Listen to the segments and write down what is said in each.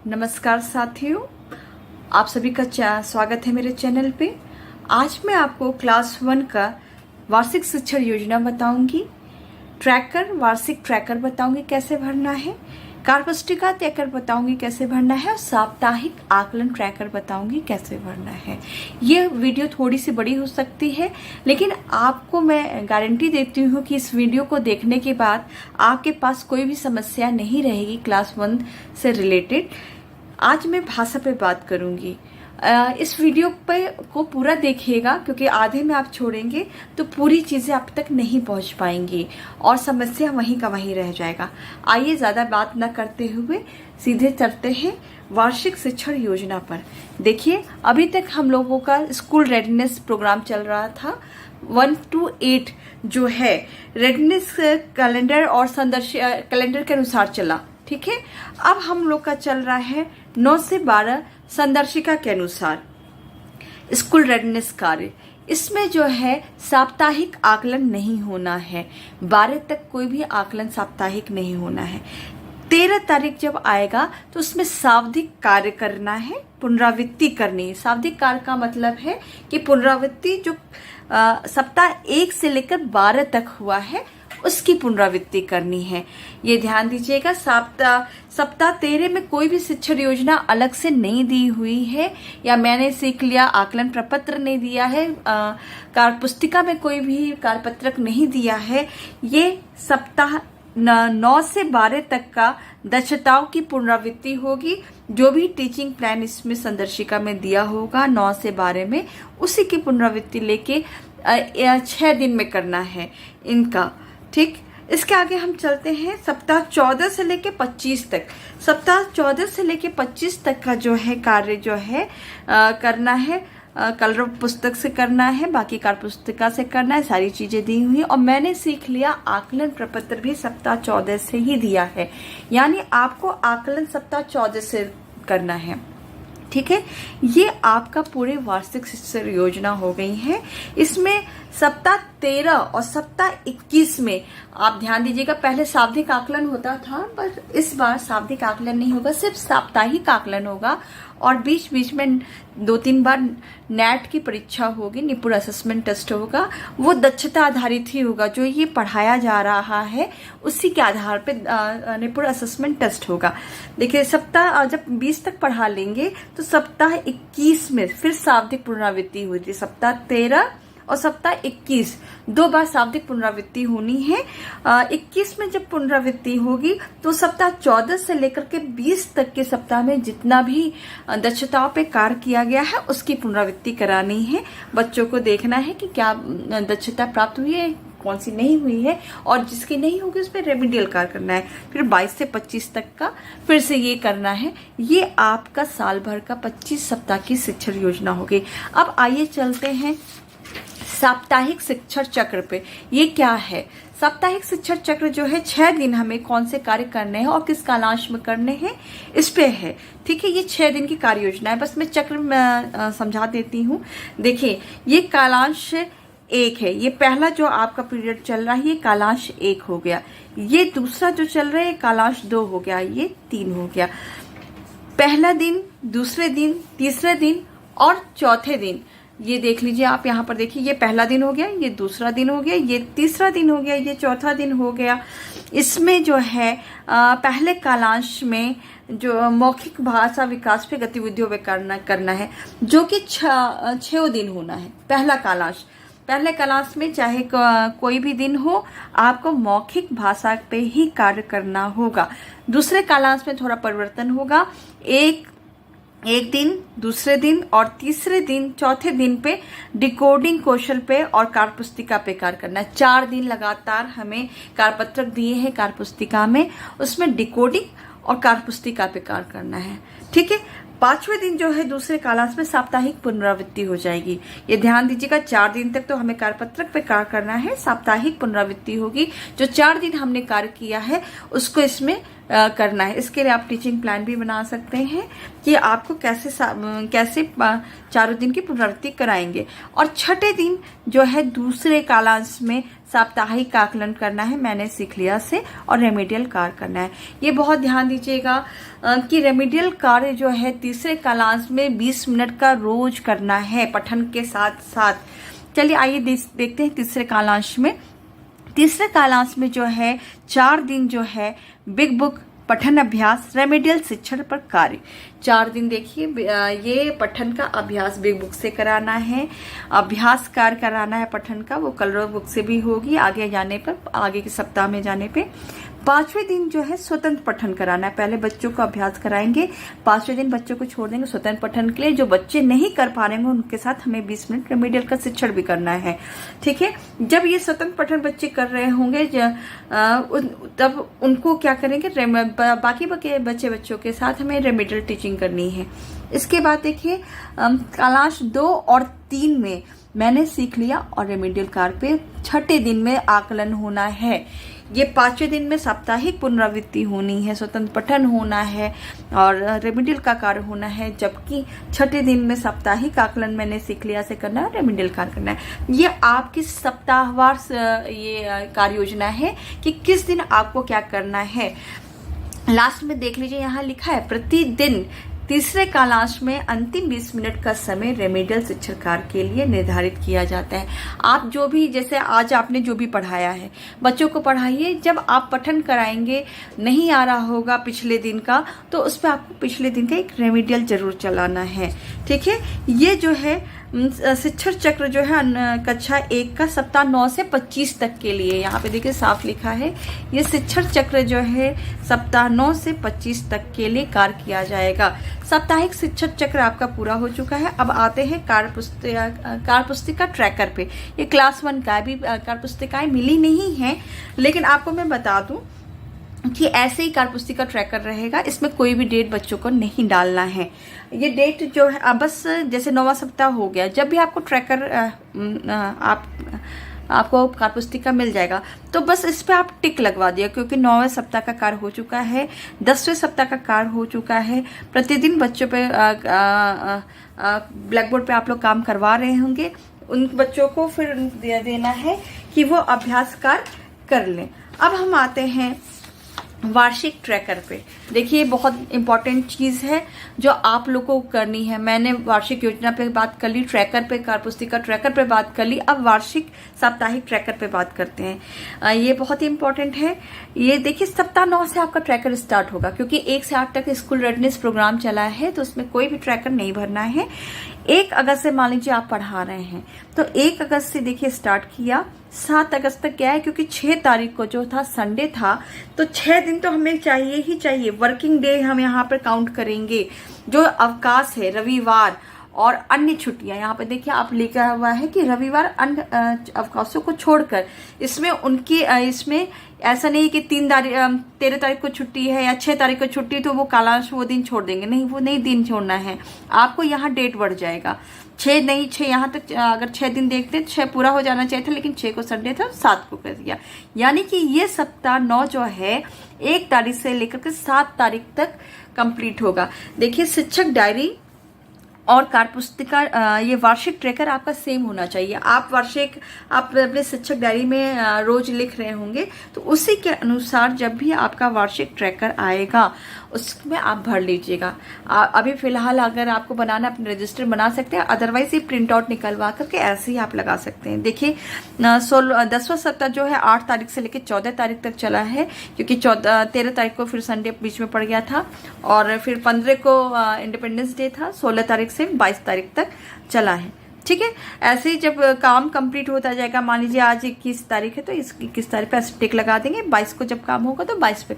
नमस्कार साथियों, आप सभी का स्वागत है मेरे चैनल पे। आज मैं आपको क्लास 1 का वार्षिक शिक्षण योजना बताऊंगी। वार्षिक ट्रैकर बताऊंगी कैसे भरना है, कार्यपुस्तिका ट्रैकर बताऊंगी कैसे भरना है और साप्ताहिक आकलन ट्रैकर बताऊंगी कैसे भरना है। ये वीडियो थोड़ी सी बड़ी हो सकती है, लेकिन आपको मैं गारंटी देती हूँ कि इस वीडियो को देखने के बाद आपके पास कोई भी समस्या नहीं रहेगी क्लास 1 से रिलेटेड। आज मैं भाषा पे बात करूंगी। इस वीडियो पे को पूरा देखिएगा, क्योंकि आधे में आप छोड़ेंगे तो पूरी चीज़ें आप तक नहीं पहुंच पाएंगी और समस्या वहीं का वहीं रह जाएगा। आइए ज़्यादा बात न करते हुए सीधे चलते हैं वार्षिक शिक्षण योजना पर। देखिए, अभी तक हम लोगों का स्कूल रेडीनेस प्रोग्राम चल रहा था। 1 to 8 जो है रेडीनेस कैलेंडर और कैलेंडर के अनुसार चला, ठीक है। अब हम लोग का चल रहा है 9 से 12 संदर्शिका के अनुसार स्कूल रेडीनेस कार्य। इसमें जो है साप्ताहिक आकलन नहीं होना है, 12 तक कोई भी आकलन साप्ताहिक नहीं होना है। 13 तारीख जब आएगा तो उसमें शाब्दिक कार्य करना है, पुनरावृत्ति करनी है। शाब्दिक कार्य का मतलब है कि पुनरावृत्ति जो सप्ताह 1 से लेकर 12 तक हुआ है उसकी पुनरावृत्ति करनी है। ये ध्यान दीजिएगा। सप्ताह 13 में कोई भी शिक्षण योजना अलग से नहीं दी हुई है, या मैंने सीख लिया आकलन प्रपत्र नहीं दिया है, कार्यपुस्तिका में कोई भी कार्यपत्रक नहीं दिया है। ये सप्ताह 9 से 12 तक का दक्षताओं की पुनरावृत्ति होगी। जो भी टीचिंग प्लान इसमें संदर्शिका में दिया होगा 9 से 12 में, उसी की पुनरावृत्ति लेके 6 दिन में करना है इनका, ठीक। इसके आगे हम चलते हैं सप्ताह 14 से लेके 25 तक। सप्ताह 14 से लेके 25 तक का जो है कार्य जो है करना है, कलर पुस्तक से करना है, बाकी कार्यपुस्तिका से करना है। सारी चीजें दी हुई हैं और मैंने सीख लिया आकलन प्रपत्र भी सप्ताह 14 से ही दिया है, यानी आपको आकलन सप्ताह 14 से करना है, ठीक है। ये आपका पूरे वार्षिक शिक्षण योजना हो गई है। इसमें सप्ताह 13 और सप्ताह 21 में आप ध्यान दीजिएगा, पहले शाब्दिक आकलन होता था, पर इस बार शाब्दिक आकलन नहीं होगा, सिर्फ साप्ताहिक आकलन होगा। और बीच बीच में 2-3 बार नेट की परीक्षा होगी, निपुण असेसमेंट टेस्ट होगा। वो दक्षता आधारित ही होगा, जो ये पढ़ाया जा रहा है उसी के आधार पे निपुण असेसमेंट टेस्ट होगा। देखिए, सप्ताह जब 20 तक पढ़ा लेंगे तो सप्ताह 21 में फिर शाब्दिक पुनरावृत्ति हुई थी। सप्ताह 13 और सप्ताह 21 2 बार शाब्दिक पुनरावृत्ति होनी है। 21 में जब पुनरावृत्ति होगी तो सप्ताह 14 से लेकर के 20 तक के सप्ताह में जितना भी दक्षताओं पे कार्य किया गया है उसकी पुनरावृत्ति करानी है। बच्चों को देखना है कि क्या दक्षता प्राप्त हुई है, कौन सी नहीं हुई है, और जिसकी नहीं होगी उस पर रेमिडियल कार्य करना है। फिर 22 से 25 तक का फिर से ये करना है। ये आपका साल भर का 25 सप्ताह की शिक्षण योजना होगी। अब आइए चलते हैं साप्ताहिक शिक्षण चक्र पे। ये क्या है? साप्ताहिक शिक्षण चक्र जो है 6 दिन हमें कौन से कार्य करने हैं और किस कालांश में करने हैं, इस पे है, ठीक है। ये 6 दिन की कार्य योजना है। बस मैं चक्र में समझा देती हूँ। देखिए, ये कालांश 1 है। ये पहला जो आपका पीरियड चल रहा है ये कालांश 1 हो गया। ये दूसरा जो चल रहा है कालांश 2 हो गया। ये 3 हो गया। पहला दिन, दूसरे दिन, तीसरे दिन और चौथे दिन, ये देख लीजिए आप यहाँ पर देखिए, ये पहला दिन हो गया, ये दूसरा दिन हो गया, ये तीसरा दिन हो गया, ये चौथा दिन हो गया। इसमें जो है पहले कालांश में जो मौखिक भाषा विकास पे गतिविधियों पे करना है, जो कि 6 दिन होना है। पहले कालांश में चाहे कोई भी दिन हो, आपको मौखिक भाषा पे ही कार्य करना होगा। दूसरे कालांश में थोड़ा परिवर्तन होगा। एक दिन, दूसरे दिन और तीसरे दिन, चौथे दिन पे डिकोडिंग कौशल पे और कार्यपुस्तिका पे कार्य करना है। 4 दिन लगातार हमें कार्यपत्रक दिए हैं कार्यपुस्तिका में, उसमें डिकोडिंग और कार्यपुस्तिका पे कार्य करना है, ठीक है। 5वें दिन जो है दूसरे कालांश में साप्ताहिक पुनरावृत्ति हो जाएगी। ये ध्यान दीजिएगा, 4 दिन तक तो हमें कार्यपत्रक पे कार्य करना है, साप्ताहिक पुनरावृत्ति होगी। जो 4 दिन हमने कार्य किया है उसको इसमें करना है। इसके लिए आप टीचिंग प्लान भी बना सकते हैं कि आपको कैसे चारों दिन की पुनरावृत्ति कराएंगे। और छठे दिन जो है दूसरे कालांश में साप्ताहिक आकलन करना है, मैंने सीख लिया से, और रेमेडियल कार्य करना है। ये बहुत ध्यान दीजिएगा कि रेमेडियल कार्य जो है तीसरे कालांश में 20 मिनट का रोज करना है पठन के साथ साथ। चलिए आइए देखते हैं तीसरे कालांश में। तीसरे कालांश में जो है 4 दिन जो है बिग बुक पठन अभ्यास, रेमेडियल शिक्षण पर कार्य। 4 दिन देखिए ये पठन का अभ्यास बिग बुक से कराना है, अभ्यास कार्य कराना है पठन का, वो कलर बुक से भी होगी आगे जाने पर, आगे के सप्ताह में जाने पे। 5वें दिन जो है स्वतंत्र पठन कराना है। पहले बच्चों को अभ्यास कराएंगे, 5वें दिन बच्चों को छोड़ देंगे स्वतंत्र पठन के लिए। जो बच्चे नहीं कर पा रहे हैं उनके साथ हमें 20 मिनट रेमेडियल का शिक्षण भी करना है, ठीक है। जब ये स्वतंत्र पठन बच्चे कर रहे होंगे तब उनको क्या करेंगे, बाकी बच्चों के साथ हमें रेमेडियल टीचिंग करनी है। इसके बाद देखिए कालांश 2 और 3 में मैंने सीख लिया और रेमेडियल कार्य पे छठे दिन में आकलन होना है। ये 5वें दिन में साप्ताहिक पुनरावृत्ति होनी है, स्वतंत्र पठन होना है और रेमेडियल का कार्य होना है। जबकि छठे दिन में साप्ताहिक आकलन मैंने सीख लिया से करना है, रेमेडियल कार्य करना है। ये आपकी सप्ताहवार ये कार्य योजना है कि किस दिन आपको क्या करना है। लास्ट में देख लीजिए यहाँ लिखा है प्रतिदिन तीसरे कालांश में अंतिम 20 मिनट का समय रेमेडियल शिक्षण कार्य के लिए निर्धारित किया जाता है। आप जो भी, जैसे आज आपने जो भी पढ़ाया है बच्चों को पढ़ाइए। जब आप पठन कराएंगे नहीं आ रहा होगा पिछले दिन का, तो उस पर आपको पिछले दिन का एक रेमेडियल जरूर चलाना है, ठीक है। ये जो है शिक्षण चक्र जो है कक्षा 1 का सप्ताह 9 से 25 तक के लिए, यहाँ पे देखिए साफ लिखा है, ये शिक्षण चक्र जो है सप्ताह 9 से 25 तक के लिए कार्य किया जाएगा। साप्ताहिक शिक्षण चक्र आपका पूरा हो चुका है। अब आते हैं कार्य पुस्तिका ट्रैकर पे। ये क्लास 1 का भी कार्य पुस्तिकाएं मिली नहीं है, लेकिन आपको मैं बता दूं कि ऐसे ही कार्य पुस्तिका ट्रैकर रहेगा। इसमें कोई भी डेट बच्चों को नहीं डालना है। ये डेट जो है बस जैसे 9वां सप्ताह हो गया, जब भी आपको ट्रैकर आपको कार्य पुस्तिका मिल जाएगा तो बस इस पे आप टिक लगवा दिया, क्योंकि 9वें सप्ताह का कार्य हो चुका है, 10वें सप्ताह का कार्य हो चुका है। प्रतिदिन बच्चों पे ब्लैक बोर्ड पे आप लोग काम करवा रहे होंगे, उन बच्चों को फिर दे देना है कि वो अभ्यास कार्य कर लें। अब हम आते हैं वार्षिक ट्रैकर पे। देखिए बहुत इंपॉर्टेंट चीज़ है जो आप लोगों को करनी है। मैंने वार्षिक योजना पे बात कर ली, ट्रैकर पे, कार्य पुस्तिका ट्रैकर पे बात कर ली। अब वार्षिक साप्ताहिक ट्रैकर पे बात करते हैं। ये बहुत ही इंपॉर्टेंट है। ये देखिए सप्ताह 9 से आपका ट्रैकर स्टार्ट होगा, क्योंकि 1 से 8 तक स्कूल रेडनेस प्रोग्राम चला है, तो उसमें कोई भी ट्रैकर नहीं भरना है। 1 अगस्त से मान लीजिए आप पढ़ा रहे हैं, तो 1 अगस्त से देखिए स्टार्ट किया, 7 अगस्त तक क्या है, क्योंकि 6 तारीख को जो था संडे था, तो 6 दिन तो हमें चाहिए ही चाहिए। वर्किंग डे हम यहाँ पर काउंट करेंगे। जो अवकाश है रविवार और अन्य छुट्टियां, यहाँ पे देखिए आप लिखा हुआ है कि रविवार अन्य अवकाशों को छोड़कर, इसमें उनकी इसमें ऐसा नहीं कि 13 तारीख को छुट्टी है या 6 तारीख को छुट्टी तो वो कालांश वो दिन छोड़ देंगे, नहीं, वो नहीं दिन छोड़ना है आपको। यहाँ डेट बढ़ जाएगा, 6 नहीं 6 यहाँ तक, अगर 6 दिन देखते 6 पूरा हो जाना चाहिए था, लेकिन 6 को संडे था, 7 को कर दिया। यानी कि ये सप्ताह 9 जो है 1 तारीख से लेकर के 7 तारीख तक कंप्लीट होगा। देखिए शिक्षक डायरी और कार्य पुस्तिका, ये वार्षिक ट्रैकर आपका सेम होना चाहिए। आप अपने शिक्षक डायरी में रोज लिख रहे होंगे, तो उसी के अनुसार जब भी आपका वार्षिक ट्रैकर आएगा उसमें आप भर लीजिएगा। अभी फिलहाल अगर आपको बनाना, अपने रजिस्टर बना सकते हैं, अदरवाइज ये प्रिंट आउट निकलवा करके ऐसे ही आप लगा सकते हैं। देखिए 10वां सप्ताह जो है 8 तारीख से लेकर 14 तारीख तक चला है, क्योंकि 13 तारीख को फिर संडे बीच में पड़ गया था, और फिर 15 को इंडिपेंडेंस डे था, 16 तारीख से 22 तारीख तक चला है, ठीक है। ऐसे ही जब काम कंप्लीट होता जाएगा, मान लीजिए आज 21 तारीख है तो 21 तारीख पे टिक लगा देंगे, 22 को जब काम होगा तो 22 पे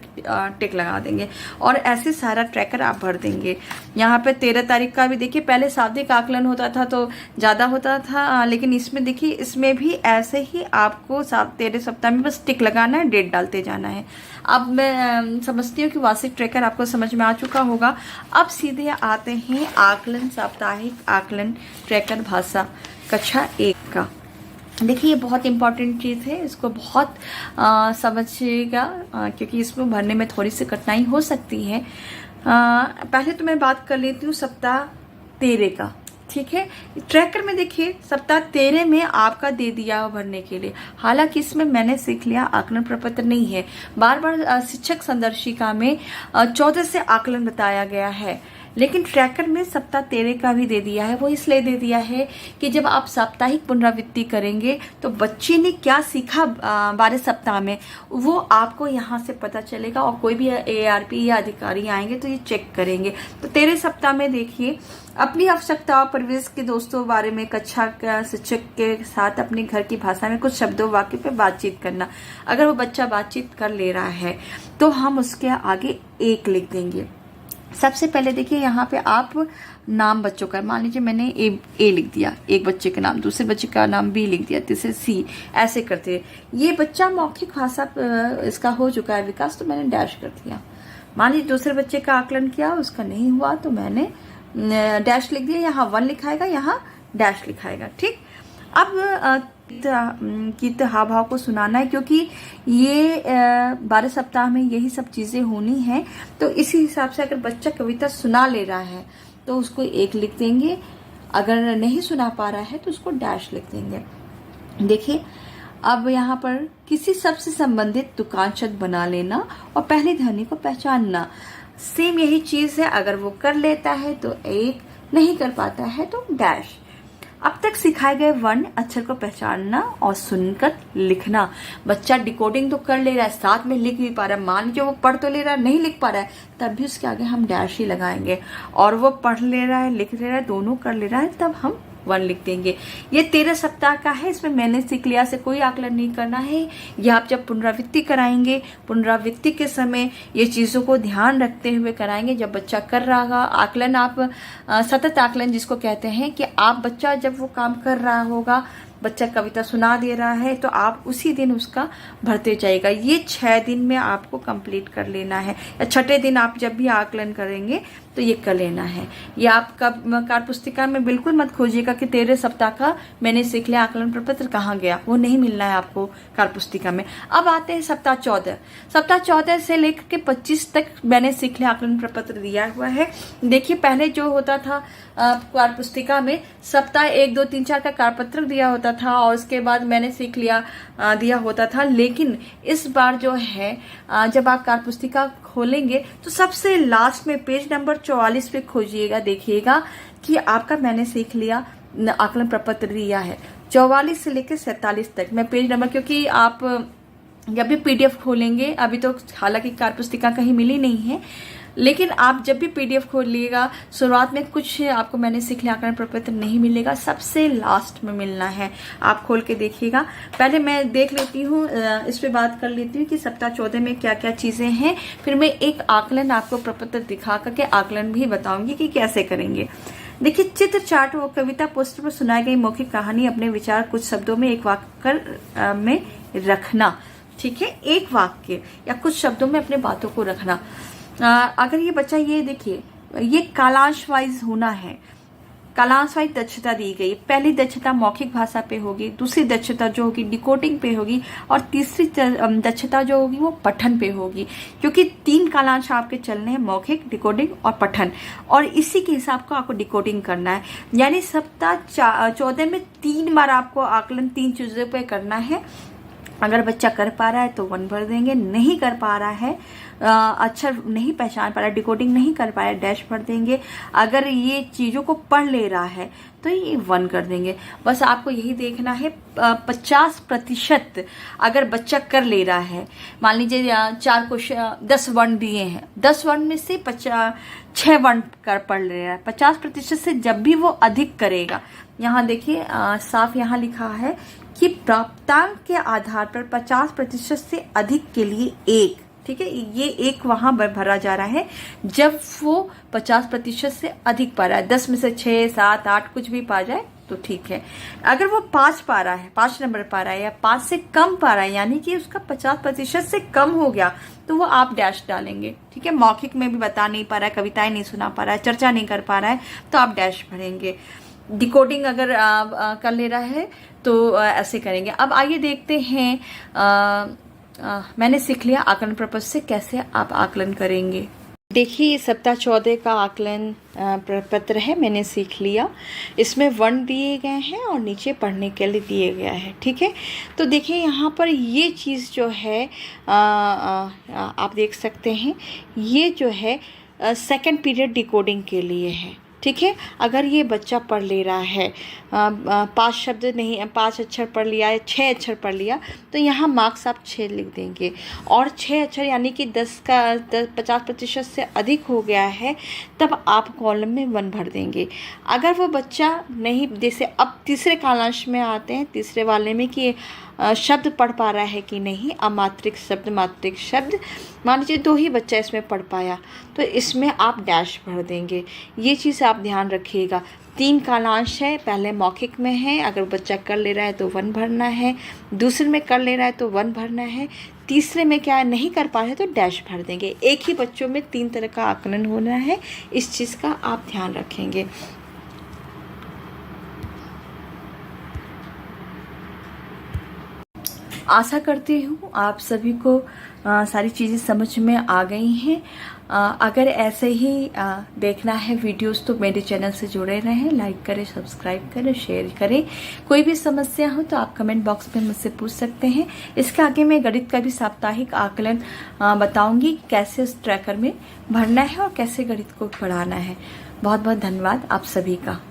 टिक लगा देंगे, और ऐसे सारा ट्रैकर आप भर देंगे। यहाँ पे 13 तारीख का भी देखिए, पहले साप्ताहिक आकलन होता था तो ज़्यादा होता था, लेकिन इसमें देखिए इसमें भी ऐसे ही आपको 13 सप्ताह में बस टिक लगाना है, डेट डालते जाना है। अब मैं समझती हूँ कि वार्षिक ट्रैकर आपको समझ में आ चुका होगा। अब सीधे आते हैं आकलन, साप्ताहिक आकलन ट्रैकर भाषा कक्षा 1 का। देखिए ये बहुत इंपॉर्टेंट चीज़ है, इसको बहुत समझिएगा, क्योंकि इसमें भरने में थोड़ी सी कठिनाई हो सकती है। पहले तो मैं बात कर लेती हूँ सप्ताह 13 का। ठीक है, ट्रैकर में देखिए सप्ताह 13 में आपका दे दिया भरने के लिए। हालांकि इसमें मैंने सीख लिया आकलन प्रपत्र नहीं है। बार बार शिक्षक संदर्शिका में 14 से आकलन बताया गया है, लेकिन ट्रैकर में सप्ताह 13 का भी दे दिया है। वो इसलिए दे दिया है कि जब आप साप्ताहिक पुनरावृत्ति करेंगे तो बच्चे ने क्या सीखा 12 सप्ताह में, वो आपको यहाँ से पता चलेगा, और कोई भी AARP या अधिकारी आएंगे तो ये चेक करेंगे। तो 13 सप्ताह में देखिए अपनी आवश्यकता, परिवेश के दोस्तों बारे में कक्षा का शिक्षक के साथ अपने घर की भाषा में कुछ शब्दों वाक्य पे बातचीत करना। अगर वो बच्चा बातचीत कर ले रहा है तो हम उसके आगे 1 लिख देंगे। सबसे पहले देखिए यहाँ पे आप नाम बच्चों का, मान लीजिए मैंने ए लिख दिया, एक बच्चे का नाम, दूसरे बच्चे का नाम B लिख दिया, तीसरे C, ऐसे करते हैं। ये बच्चा मौखिक भाषा इसका हो चुका है विकास, तो मैंने डैश कर दिया। मान लीजिए दूसरे बच्चे का आकलन किया, उसका नहीं हुआ तो मैंने डैश लिख दिया। यहाँ 1 लिखाएगा, यहाँ डैश लिखाएगा। ठीक, अब गीत हाव भाव को सुनाना है, क्योंकि ये 12 सप्ताह में यही सब चीजें होनी है। तो इसी हिसाब से अगर बच्चा कविता सुना ले रहा है तो उसको 1 लिख देंगे, अगर नहीं सुना पा रहा है तो उसको डैश लिख देंगे। देखिए अब यहाँ पर किसी शब्द से संबंधित दुकान शब्द बना लेना और पहली ध्वनि को पहचानना, सेम यही चीज है। अगर वो कर लेता है तो 1, नहीं कर पाता है तो डैश। अब तक सिखाए गए वर्ण अक्षर को पहचानना और सुनकर लिखना। बच्चा डिकोडिंग तो कर ले रहा है, साथ में लिख भी पा रहा है। मान लीजिए वो पढ़ तो ले रहा है, नहीं लिख पा रहा है, तब भी उसके आगे हम डैश ही लगाएंगे। और वो पढ़ ले रहा है, लिख ले रहा है, दोनों कर ले रहा है, तब हम 1 लिख देंगे। ये 13 सप्ताह का है, इसमें मैंने सीख लिया से कोई आकलन नहीं करना है। ये आप जब पुनरावृत्ति कराएंगे, पुनरावृत्ति के समय ये चीजों को ध्यान रखते हुए कराएंगे। जब बच्चा कर रहा होगा आकलन, आप सतत आकलन जिसको कहते हैं, कि आप बच्चा जब वो काम कर रहा होगा, बच्चा कविता सुना दे रहा है, तो आप उसी दिन उसका भरते जाएगा। ये 6 दिन में आपको कंप्लीट कर लेना है, या छठे दिन आप जब भी आकलन करेंगे तो ये कर लेना है। ये आपका कार्य पुस्तिका में बिल्कुल मत खोजिएगा कि 13 सप्ताह का मैंने सीख लिया आकलन प्रपत्र कहाँ गया, वो नहीं मिलना है आपको कार्य पुस्तिका में। अब आते हैं सप्ताह 14। सप्ताह 14 से लेकर के 25 तक मैंने सीख लिया आकलन प्रपत्र दिया हुआ है। देखिए पहले जो होता था कार्य पुस्तिका में सप्ताह 1, 2, 3, 4 का कार्यपत्रक दिया होता था, और उसके बाद मैंने सीख लिया दिया होता था। लेकिन इस बार जो है जब आप कार्य पुस्तिका खोलेंगे तो सबसे लास्ट में पेज नंबर 44 पे खोजिएगा, देखिएगा कि आपका मैंने सीख लिया आकलन प्रपत्र दिया है। 44 से लेकर 47 तक मैं पेज नंबर, क्योंकि आप जब भी PDF खोलेंगे, अभी तो हालांकि कार्य पुस्तिका कहीं मिली नहीं है, लेकिन आप जब भी PDF खोलिएगा शुरुआत में कुछ आपको मैंने सीख लिया आकलन प्रपत्र नहीं मिलेगा, सबसे लास्ट में मिलना है। आप खोल के देखिएगा। पहले मैं देख लेती हूँ, इस पे बात कर लेती हूँ कि सप्ताह 14 में क्या क्या चीजें हैं, फिर मैं एक आकलन आपको प्रपत्र दिखा करके आकलन भी बताऊंगी कि कैसे करेंगे। देखिए चित्र चार्ट व कविता पोस्टर पर सुनाई गई मौखिक कहानी, अपने विचार कुछ शब्दों में एक वाक्य में रखना। ठीक है, एक वाक्य या कुछ शब्दों में अपने बातों को रखना। अगर ये बच्चा, ये देखिए ये कालांश वाइज होना है, कालांश वाइज दक्षता दी गई। पहली दक्षता मौखिक भाषा पे होगी, दूसरी दक्षता जो होगी डिकोडिंग पे होगी, और तीसरी दक्षता जो होगी वो पठन पे होगी। क्योंकि 3 कालांश आपके चलने हैं, मौखिक, डिकोडिंग और पठन, और इसी के हिसाब को आपको डिकोडिंग करना है। यानी सप्ताह 14 में 3 बार आपको आकलन 3 चीजों पे करना है। अगर बच्चा कर पा रहा है तो 1 भर देंगे, नहीं कर पा रहा है, अक्षर नहीं पहचान पा रहा है, डिकोडिंग नहीं कर पा रहा है, डैश भर देंगे। अगर ये चीजों को पढ़ ले रहा है तो ये 1 कर देंगे। बस आपको यही देखना है 50% अगर बच्चा कर ले रहा है, मान लीजिए 4 क्वेश्चन 10 वर्ण दिए हैं, 10 वर्ण में से 6 वर्ण कर पढ़ ले रहा है, 50% से जब भी वो अधिक करेगा, यहाँ देखिए साफ यहाँ लिखा है कि प्राप्तांक के आधार पर 50% से अधिक के लिए 1, ठीक है, ये 1 वहां भरा जा रहा है जब वो 50% से अधिक पा रहा है। 10 में से 6, 7, 8 कुछ भी पा जाए तो ठीक है। अगर वो 5 पा रहा है, 5 नंबर पा रहा है, या 5 से कम पा रहा है, यानी कि उसका 50% से कम हो गया, तो वो आप डैश डालेंगे। ठीक है, मौखिक में भी बता नहीं पा रहा है, कविताएं नहीं सुना पा रहा है, चर्चा नहीं कर पा रहा है, तो आप डैश भरेंगे। डिकोडिंग अगर कर ले रहा है तो ऐसे करेंगे। अब आइए देखते हैं, मैंने सीख लिया आकलन प्रपत्र से कैसे आप आकलन करेंगे। देखिए सप्ताह 14 का आकलन प्रपत्र है, मैंने सीख लिया। इसमें वर्ण दिए गए हैं और नीचे पढ़ने के लिए दिए गया है, ठीक है। तो देखिए यहाँ पर ये चीज़ जो है आप देख सकते हैं, ये जो है सेकंड पीरियड डिकोडिंग के लिए है, ठीक है। अगर ये बच्चा पढ़ ले रहा है 5 शब्द नहीं, 5 अक्षर पढ़ लिया है, 6 अक्षर पढ़ लिया, तो यहाँ मार्क्स आप 6 लिख देंगे। और 6 अक्षर यानी कि 50% से अधिक हो गया है, तब आप कॉलम में 1 भर देंगे। अगर वो बच्चा नहीं, जैसे अब तीसरे कालांश में आते हैं, तीसरे वाले में कि शब्द पढ़ पा रहा है कि नहीं, अमात्रिक शब्द मात्रिक शब्द, मान लीजिए 2 ही बच्चा इसमें पढ़ पाया, तो इसमें आप डैश भर देंगे। ये चीज़ आप ध्यान रखिएगा। 3 कालांश है, पहले मौखिक में है, अगर बच्चा कर ले रहा है तो 1 भरना है, दूसरे में कर ले रहा है तो 1 भरना है, तीसरे में क्या नहीं कर पा रहे तो डैश भर देंगे। एक ही बच्चों में 3 तरह का आकलन होना है, इस चीज़ का आप ध्यान रखेंगे। आशा करती हूँ आप सभी को सारी चीज़ें समझ में आ गई हैं। अगर ऐसे ही देखना है वीडियोस तो मेरे चैनल से जुड़े रहें, लाइक करें, सब्सक्राइब करें, शेयर करें। कोई भी समस्या हो तो आप कमेंट बॉक्स में मुझसे पूछ सकते हैं। इसके आगे मैं गणित का भी साप्ताहिक आकलन बताऊंगी, कैसे उस ट्रैकर में भरना है और कैसे गणित को पढ़ाना है। बहुत बहुत धन्यवाद आप सभी का।